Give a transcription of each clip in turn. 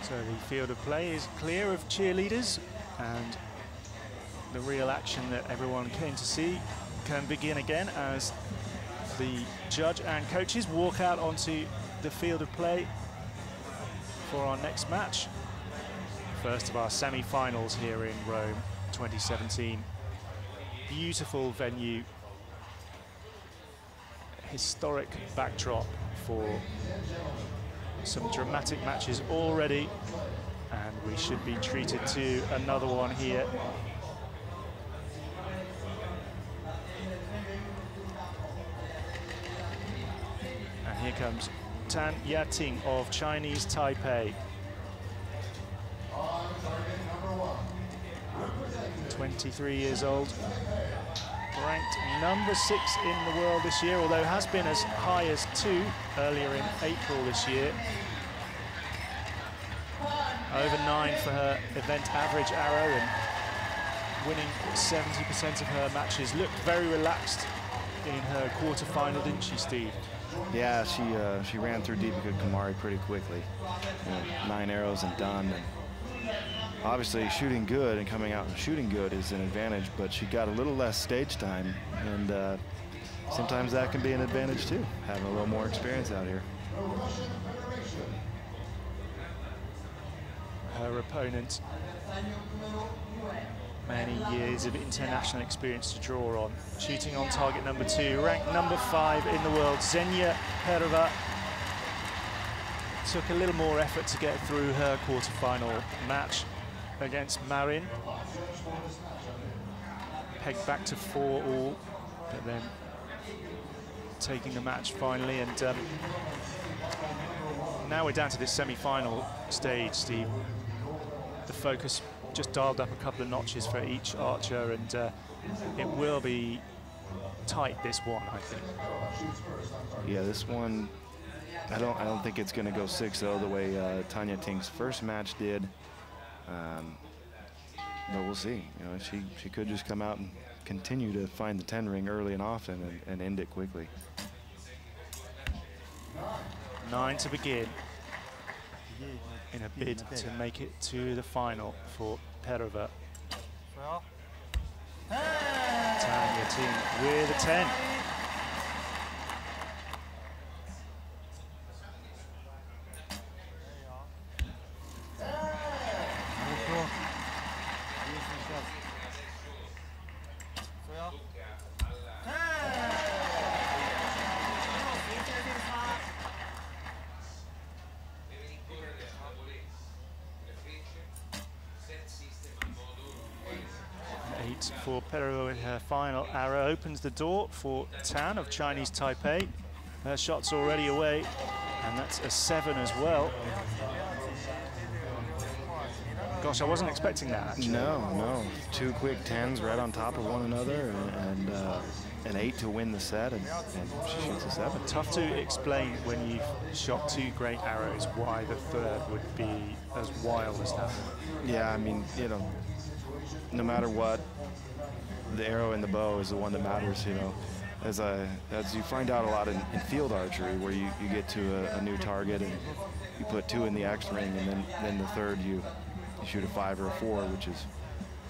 So the field of play is clear of cheerleaders, and the real action that everyone came to see can begin again as the judge and coaches walk out onto the field of play for our next match. First of our semi-finals here in Rome 2017. Beautiful venue, historic backdrop for some dramatic matches already, and we should be treated to another one here. And here comes Ya-Ting of Chinese Taipei. 23 years old, ranked number 6 in the world this year, although has been as high as 2 earlier in April this year. Over 9 for her event average arrow, and winning 70% of her matches. Looked very relaxed in her quarterfinal, didn't she, Steve? Yeah, she ran through Deepika Kumari pretty quickly. 9 arrows and done. And obviously, shooting good and coming out and shooting good is an advantage, but she got a little less stage time, and sometimes that can be an advantage too, having a little more experience out here. Her opponent, many years of international experience to draw on. Shooting on target number 2, ranked number 5 in the world, Ksenia Perova. Took a little more effort to get through her quarterfinal match against Marin. Pegged back to 4-all, but then taking the match finally. And now we're down to this semi-final stage, Steve. The focus just dialed up a couple of notches for each archer, and it will be tight, this one, I think. Yeah, this one, I don't think it's going to go 6-0 the way Tanya Ting's first match did. But we'll see. You know, she could just come out and continue to find the 10 ring early and often and end it quickly. 9 to begin in a bid to make it to the final for Perova. Tanya Ting with a 10. For Perova with her final arrow opens the door for Tan of Chinese Taipei. Her shot's already away, and that's a 7 as well. Gosh, I wasn't expecting that, actually. No. 2 quick 10s right on top of one another, and an 8 to win the set, and she shoots a 7. Tough to explain when you've shot 2 great arrows why the third would be as wild as that. Yeah, I mean, you know, no matter what, the arrow in the bow is the one that matters, you know. As you find out a lot in field archery, where you get to a new target and you put 2 in the X ring, and then the third you shoot a 5 or a 4, which is,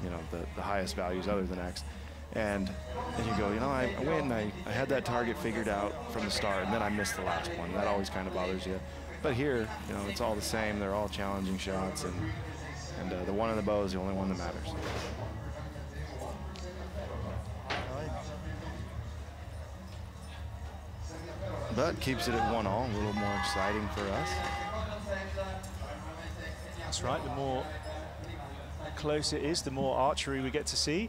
you know, the highest values other than X. And then you go, you know, I win, I had that target figured out from the start, and then I missed the last one. That always kind of bothers you. But here, you know, it's all the same. They're all challenging shots, and the one in the bow is the only one that matters. But keeps it at 1-all, a little more exciting for us. That's right, the more close it is, the more archery we get to see.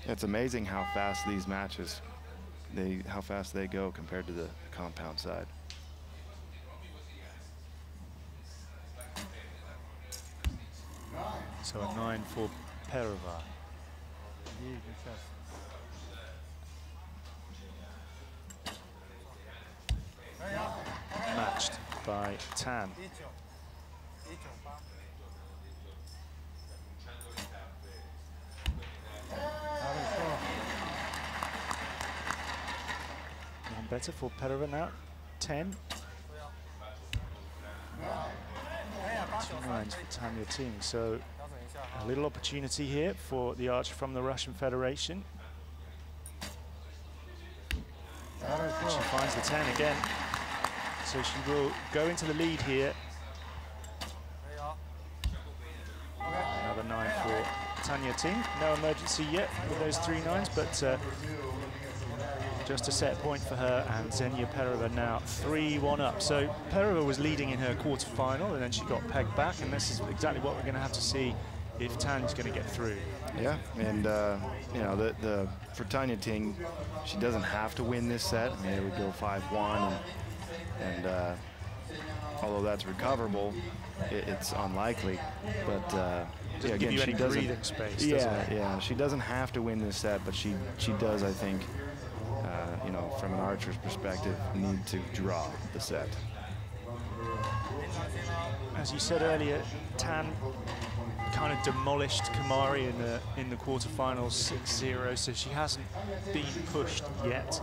It's amazing how fast these matches, how fast they go compared to the compound side. So a 9 for Perova. Matched by Tan. Even better for Perova now, 10. 9s for Ya-Ting. So a little opportunity here for the archer from the Russian Federation. She finds the 10 again. So she will go into the lead here. Another 9 for Ya-Ting. No emergency yet with those 3 9s, but just a set point for her, and Ksenia Perova now 3-1 up. So Perova was leading in her quarterfinal, and then she got pegged back, and this is exactly what we're going to have to see if Tan's going to get through. Yeah, and you know, for Ya-Ting, she doesn't have to win this set. I mean, it would go 5-1, and although that's recoverable, it's unlikely. But yeah, again, she doesn't. Breathing space, Yeah, she doesn't have to win this set, but she does, I think. You know, from an archer's perspective, need to draw the set. As you said earlier, Tan kind of demolished Kamari in the quarterfinals 6-0, so she hasn't been pushed yet.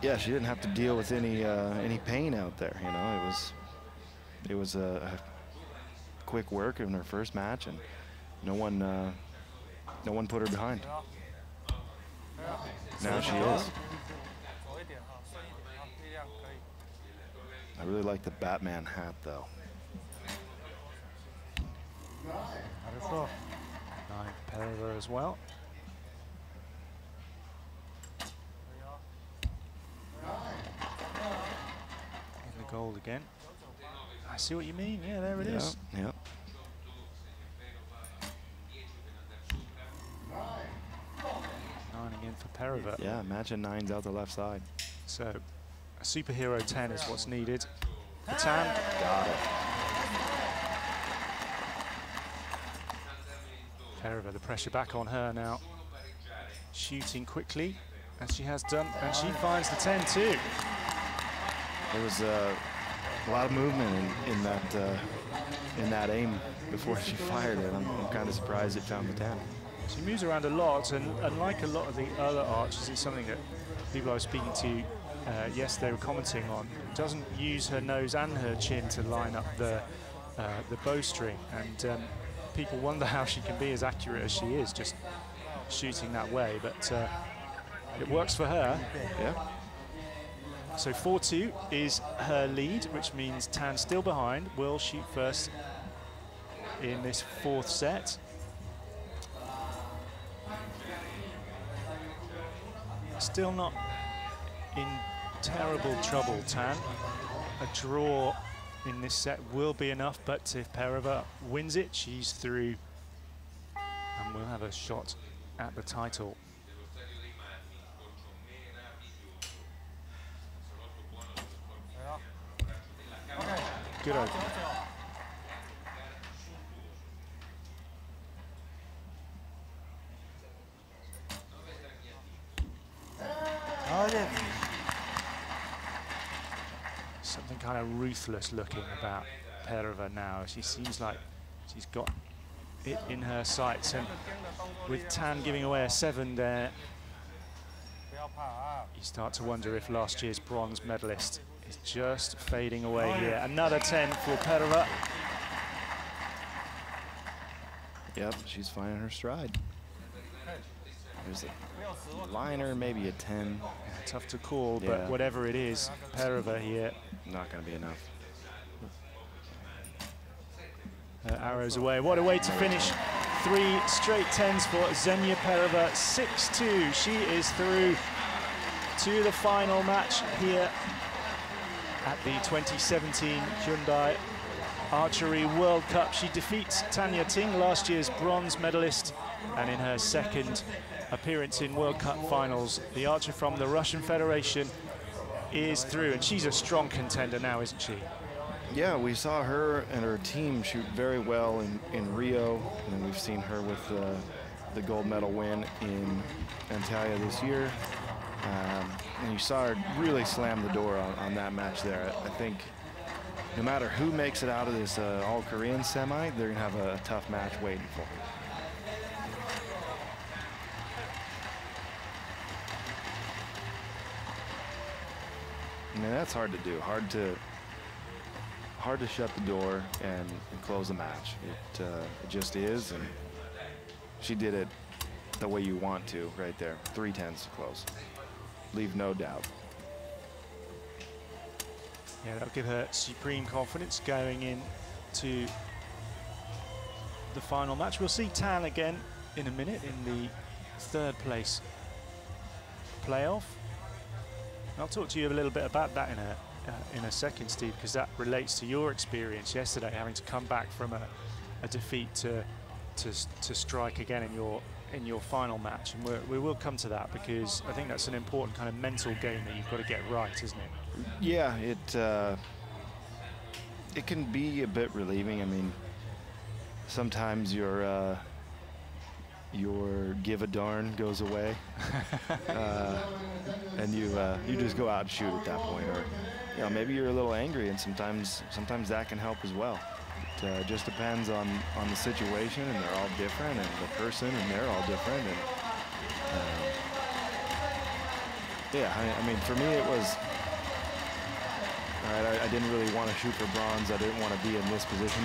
Yeah, she didn't have to deal with any pain out there. You know, it was a quick work in her first match, and no one put her behind. Now she is. I really like the Batman hat, though. 9 Perova as well. In the gold again. I see what you mean. Yeah, there it is. Yep. 9 again for Perova. Yeah, imagine 9's out the left side. So a superhero 10 is what's needed. For Tan. Got it. Perova, the pressure back on her now. Shooting quickly, as she has done, and she finds the 10 too. There was a lot of movement in that aim before she fired it. I'm kind of surprised it found the 10. She moves around a lot, and like a lot of the other archers, it's something that people I was speaking to yesterday were commenting on. Doesn't use her nose and her chin to line up the bowstring, and people wonder how she can be as accurate as she is, just shooting that way. But it works for her. Yeah. So 4-2 is her lead, which means Tan still behind. Will shoot first in this 4th set. Still not in terrible trouble, Tan. A draw in this set will be enough, but if Perova wins it, she's through and we'll have a shot at the title. Good open. Something kind of ruthless looking about Perova now. She seems like she's got it in her sights, and with Tan giving away a 7 there, you start to wonder if last year's bronze medalist is just fading away here. Another 10 for Perova. Yep, she's finding her stride. There's a liner, maybe a 10. Yeah, tough to call, yeah. But whatever it is, Perova here. Not going to be enough. Arrows away. What a way to finish. 3 straight 10s for Ksenia Perova. 6-2. She is through to the final match here at the 2017 Hyundai Archery World Cup. She defeats Ya-Ting, last year's bronze medalist, and in her 2nd appearance in World Cup finals, the archer from the Russian Federation is through, and she's a strong contender now, isn't she? Yeah, we saw her and her team shoot very well in Rio, and we've seen her with the gold medal win in Antalya this year. And you saw her really slam the door on that match there. I think no matter who makes it out of this all-Korean semi, they're going to have a tough match waiting for them. I mean, that's hard to do. Hard to hard to shut the door and close the match. It just is, and she did it the way you want to right there. 3-10s to close. Leave no doubt. Yeah, that'll give her supreme confidence going into the final match. We'll see Tan again in a minute in the 3rd place playoff. I'll talk to you a little bit about that in a second, Steve, because that relates to your experience yesterday, having to come back from a defeat to strike again in your final match, and we will come to that, because I think that's an important kind of mental game that you've got to get right, isn't it? Yeah, it can be a bit relieving. I mean, sometimes your give a darn goes away, and you just go out and shoot at that point, or maybe you're a little angry, and sometimes that can help as well. It just depends on the situation, and they're all different, and the person, and they're all different, and yeah, I mean, for me it was, all right, I didn't really want to shoot for bronze. I didn't want to be in this position, but